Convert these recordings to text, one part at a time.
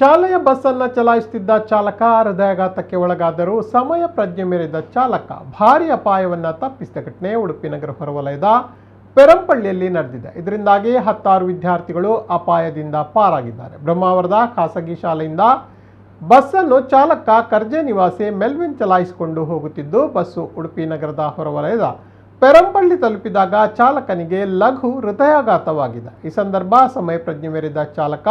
ಶಾಲೆಯ ಬಸ್ ಅನ್ನು ಚಲಾಯಿಸುತ್ತಿದ್ದ ಚಾಲಕ ಹೃದಯಾಘಾತಕ್ಕೆ ಒಳಗಾದರೂ ಸಮಯ ಪ್ರಜ್ಞೆ ಮೀರಿದ ಚಾಲಕ ಭಾರೀ ಅಪಾಯವನ್ನು ತಪ್ಪಿಸಿದ ಘಟನೆ ಉಡುಪಿ ನಗರ ಹೊರವಲಯದ ಪೆರಂಪಳ್ಳಿಯಲ್ಲಿ ನಡೆದಿದೆ. ಇದರಿಂದಾಗಿ 10 ವಿದ್ಯಾರ್ಥಿಗಳು ಅಪಾಯದಿಂದ ಪಾರಾಗಿದ್ದಾರೆ. ಬ್ರಹ್ಮಾವರದ ಖಾಸಗಿ ಶಾಲೆಯಿಂದ ಬಸ್ ಅನ್ನು ಚಾಲಕ ಕರ್ಜೆ ನಿವಾಸಿ ಮೆಲ್ವಿನ್ ಚಲಾಯಿಸಿಕೊಂಡು ಹೋಗುತ್ತಿದ್ದು, ಬಸ್ಸು ಉಡುಪಿ ನಗರದ ಹೊರವಲಯದ ಪೆರಂಪಳ್ಳಿ ತಲುಪಿದಾಗ ಚಾಲಕನಿಗೆ ಲಘು ಹೃದಯಾಘಾತವಾಗಿದೆ. ಈ ಸಂದರ್ಭ ಸಮಯ ಪ್ರಜ್ಞೆ ಮೀರಿದ ಚಾಲಕ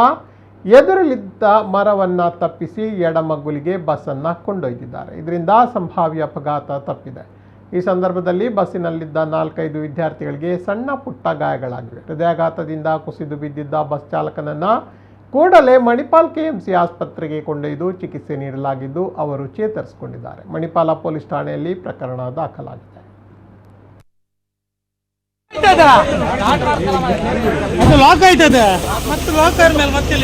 ಎದುರಲ್ಲಿದ್ದ ಮರವನ್ನು ತಪ್ಪಿಸಿ ಎಡಮಗ್ಗುಲಿಗೆ ಬಸ್ಸನ್ನು ಕೊಂಡೊಯ್ದಿದ್ದಾರೆ. ಇದರಿಂದ ಸಂಭಾವ್ಯ ಅಪಘಾತ ತಪ್ಪಿದೆ. ಈ ಸಂದರ್ಭದಲ್ಲಿ ಬಸ್ಸಿನಲ್ಲಿದ್ದ 4-5 ವಿದ್ಯಾರ್ಥಿಗಳಿಗೆ ಸಣ್ಣ ಪುಟ್ಟ ಗಾಯಗಳಾಗಿವೆ. ಹೃದಯಾಘಾತದಿಂದ ಕುಸಿದು ಬಿದ್ದಿದ್ದ ಬಸ್ ಚಾಲಕನನ್ನು ಕೂಡಲೇ ಮಣಿಪಾಲ್ ಕೆಎಂಸಿ ಆಸ್ಪತ್ರೆಗೆ ಕೊಂಡೊಯ್ದು ಚಿಕಿತ್ಸೆ ನೀಡಲಾಗಿದ್ದು, ಅವರು ಚೇತರಿಸಿಕೊಂಡಿದ್ದಾರೆ. ಮಣಿಪಾಲ ಪೊಲೀಸ್ ಠಾಣೆಯಲ್ಲಿ ಪ್ರಕರಣ ದಾಖಲಾಗಿದೆ. ಲಾಕ್ ಆಯ್ತದೆ ಮತ್ತೆ ಲಾಕ್ ಆದ್ಮೇಲೆ ಮತ್ತೆ